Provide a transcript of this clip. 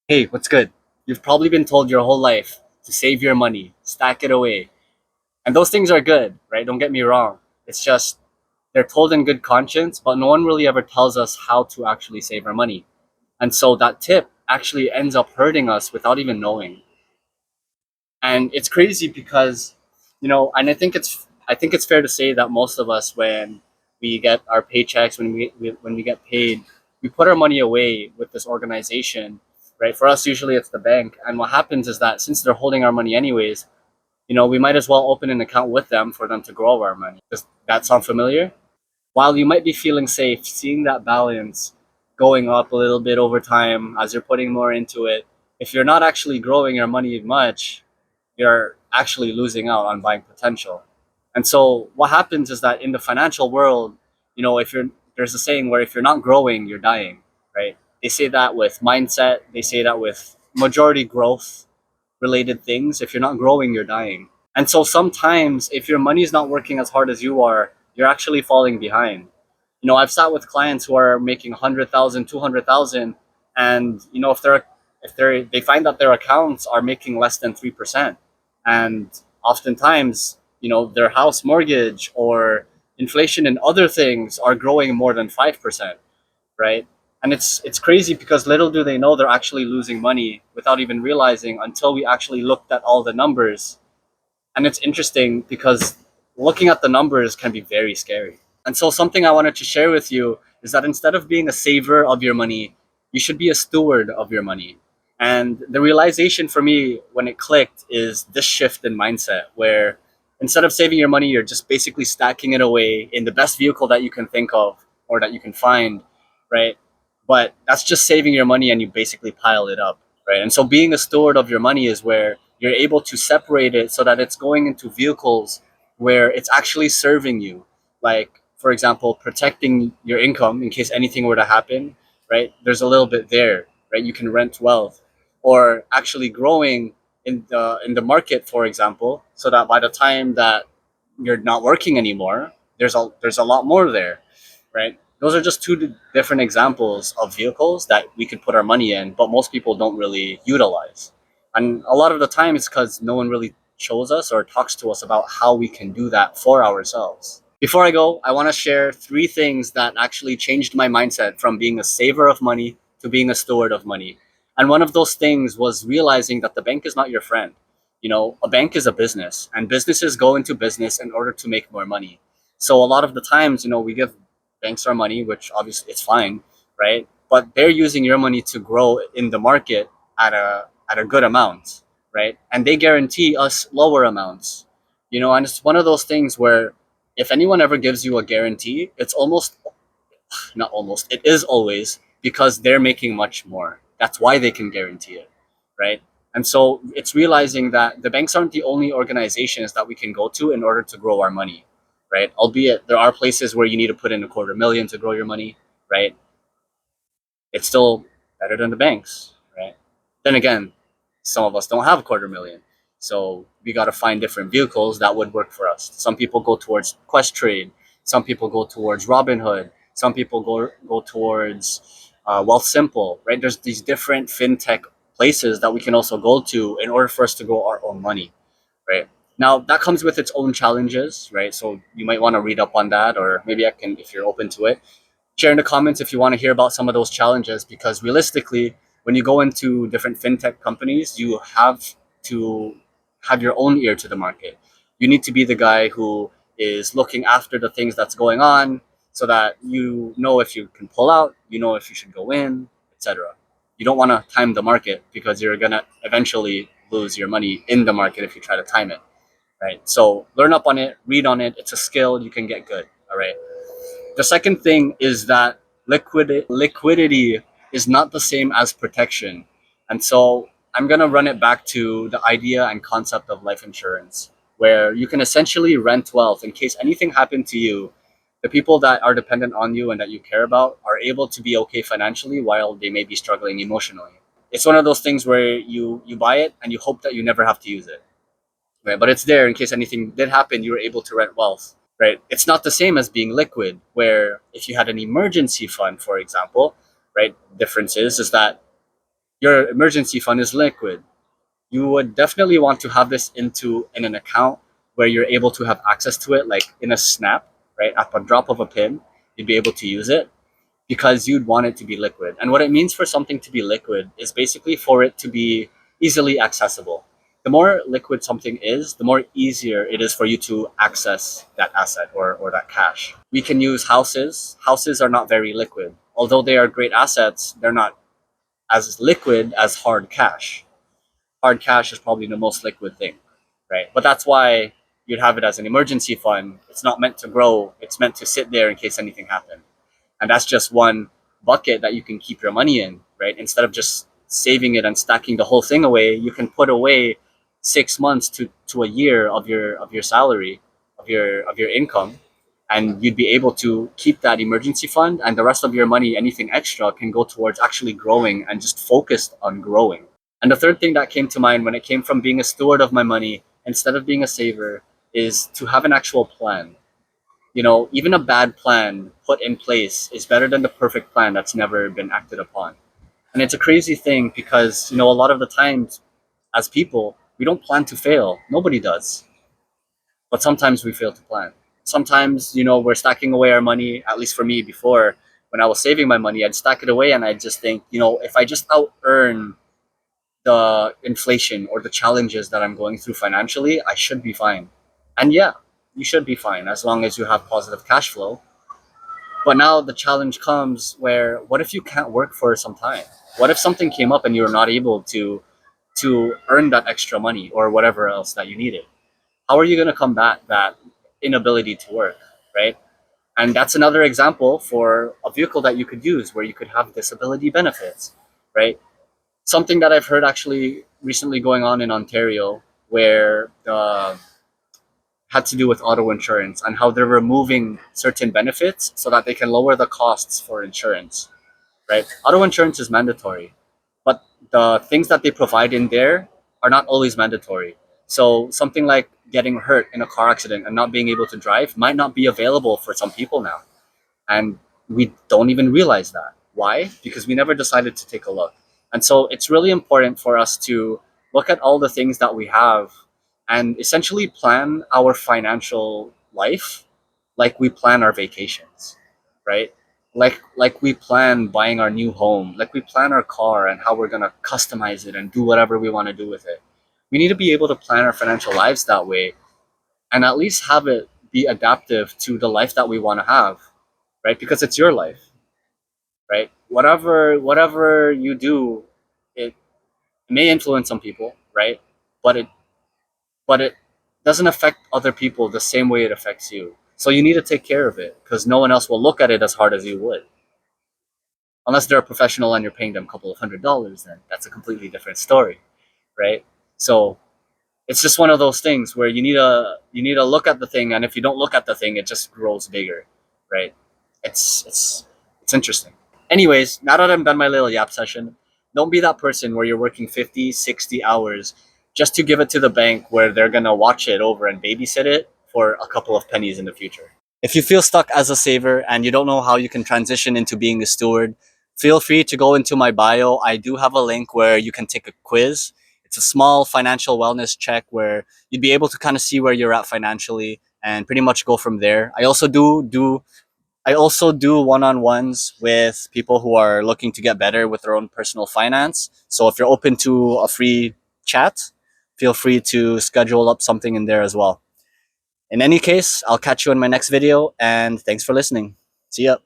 Hey, what's good? You've probably been told your whole life to save your money, stack it away. And those things are good, right? Don't get me wrong. It's just they're told in good conscience, but no one really ever tells us how to actually save our money. And so that tip actually ends up hurting us without even knowing. And it's crazy because, and I think it's fair to say that most of us when we get our paychecks, when we get paid, we put our money away with this organization, right? For us usually it's the bank. And what happens is that since they're holding our money anyways, we might as well open an account with them for them to grow our money. Does that sound familiar? While you might be feeling safe, seeing that balance going up a little bit over time as you're putting more into it, if you're not actually growing your money much, you're actually losing out on buying potential. And so what happens is that in the financial world, if you're there's a saying where if you're not growing, you're dying, right? They say that with mindset, they say that with majority growth related things. If you're not growing, you're dying. And so sometimes if your money is not working as hard as you are, you're actually falling behind. I've sat with clients who are making 100,000, 200,000, and if they find that their accounts are making less than 3%, and oftentimes their house mortgage or inflation and other things are growing more than 5%, right? And it's crazy because little do they know they're actually losing money without even realizing until we actually looked at all the numbers. And it's interesting because looking at the numbers can be very scary. And so, something I wanted to share with you is that instead of being a saver of your money, you should be a steward of your money. And the realization for me when it clicked is this shift in mindset where instead of saving your money, you're just basically stacking it away in the best vehicle that you can think of or that you can find, right? But that's just saving your money and you basically pile it up, right? And so, being a steward of your money is where you're able to separate it so that it's going into vehicles where it's actually serving you, like for example protecting your income in case anything were to happen, right? There's a little bit there, right? You can rent wealth, or actually growing in the market, for example, so that by the time that you're not working anymore, there's a lot more there, right? Those are just two different examples of vehicles that we could put our money in, but most people don't really utilize. And a lot of the time it's because no one really shows us or talks to us about how we can do that for ourselves. Before I go, I want to share three things that actually changed my mindset from being a saver of money to being a steward of money. And one of those things was realizing that the bank is not your friend. A bank is a business, and businesses go into business in order to make more money. So a lot of the times, we give banks our money, which obviously it's fine, right? But they're using your money to grow in the market at a good amount, right? And they guarantee us lower amounts. And it's one of those things where if anyone ever gives you a guarantee, it's almost not almost, it is always because they're making much more. That's why they can guarantee it, right? And so it's realizing that the banks aren't the only organizations that we can go to in order to grow our money, right? Albeit there are places where you need to put in a quarter million to grow your money, right? It's still better than the banks, right? Then again, some of us don't have a quarter million. So we got to find different vehicles that would work for us. Some people go towards Quest Trade. Some people go towards Robinhood. Some people go towards Wealth Simple, right? There's these different fintech places that we can also go to in order for us to grow our own money, right? Now that comes with its own challenges, right? So you might want to read up on that, or maybe I can, if you're open to it, share in the comments if you want to hear about some of those challenges, because realistically when you go into different fintech companies you have to have your own ear to the market. You need to be the guy who is looking after the things that's going on so that you know if you can pull out, you know if you should go in, etc. You don't want to time the market because you're going to eventually lose your money in the market if you try to time it, right? So learn up on it, read on it. It's a skill, you can get good. All right. The second thing is that liquidity is not the same as protection. And so I'm going to run it back to the idea and concept of life insurance, where you can essentially rent wealth in case anything happened to you. The people that are dependent on you and that you care about are able to be okay financially while they may be struggling emotionally. It's one of those things where you buy it and you hope that you never have to use it, right? But it's there in case anything did happen, you were able to rent wealth, right? It's not the same as being liquid, where if you had an emergency fund, for example, right? Difference is that Your emergency fund is liquid. You would definitely want to have this in an account where you're able to have access to it, like in a snap, right? At the drop of a pin, you'd be able to use it because you'd want it to be liquid. And what it means for something to be liquid is basically for it to be easily accessible. The more liquid something is, the more easier it is for you to access that asset or that cash. We can use houses. Houses are not very liquid. Although they are great assets, they're not as liquid as hard cash. Hard cash is probably the most liquid thing, right? But that's why you'd have it as an emergency fund. It's not meant to grow, it's meant to sit there in case anything happens. And that's just one bucket that you can keep your money in, right? Instead of just saving it and stacking the whole thing away, you can put away 6 months to a year of your salary, of your income, and you'd be able to keep that emergency fund, and the rest of your money, anything extra, can go towards actually growing and just focused on growing. And the third thing that came to mind when it came from being a steward of my money instead of being a saver is to have an actual plan. You know, even a bad plan put in place is better than the perfect plan that's never been acted upon. And it's a crazy thing because, you know, a lot of the times as people, we don't plan to fail. Nobody does. But sometimes we fail to plan. Sometimes, you know, we're stacking away our money, at least for me before, when I was saving my money, I'd stack it away and I'd just think, you know, if I just out earn the inflation or the challenges that I'm going through financially, I should be fine. And yeah, you should be fine as long as you have positive cash flow. But now the challenge comes where what if you can't work for some time? What if something came up and you're not able to earn that extra money or whatever else that you needed? How are you going to combat that inability to work, right? And that's another example for a vehicle that you could use where you could have disability benefits, right? Something that I've heard actually recently going on in Ontario where had to do with auto insurance and how they're removing certain benefits so that they can lower the costs for insurance, right? Auto insurance is mandatory, but the things that they provide in there are not always mandatory. So something like getting hurt in a car accident and not being able to drive might not be available for some people now. And we don't even realize that. Why? Because we never decided to take a look. And so it's really important for us to look at all the things that we have and essentially plan our financial life like we plan our vacations, right? Like we plan buying our new home, like we plan our car and how we're going to customize it and do whatever we want to do with it. We need to be able to plan our financial lives that way and at least have it be adaptive to the life that we want to have, right? Because it's your life, right? Whatever you do, it may influence some people, right? But it doesn't affect other people the same way it affects you. So you need to take care of it because no one else will look at it as hard as you would. Unless they're a professional and you're paying them a couple of $100s, then that's a completely different story, right? So it's just one of those things where you need to look at the thing, and if you don't look at the thing, it just grows bigger, right? It's interesting. Anyways, now that I'm done my little yap session, don't be that person where you're working 50, 60 hours just to give it to the bank where they're gonna watch it over and babysit it for a couple of pennies in the future. If you feel stuck as a saver and you don't know how you can transition into being a steward, feel free to go into my bio. I do have a link where you can take a quiz. It's a small financial wellness check where you'd be able to kind of see where you're at financially and pretty much go from there. I also do one-on-ones with people who are looking to get better with their own personal finance. So if you're open to a free chat, feel free to schedule up something in there as well. In any case, I'll catch you in my next video and thanks for listening. See ya.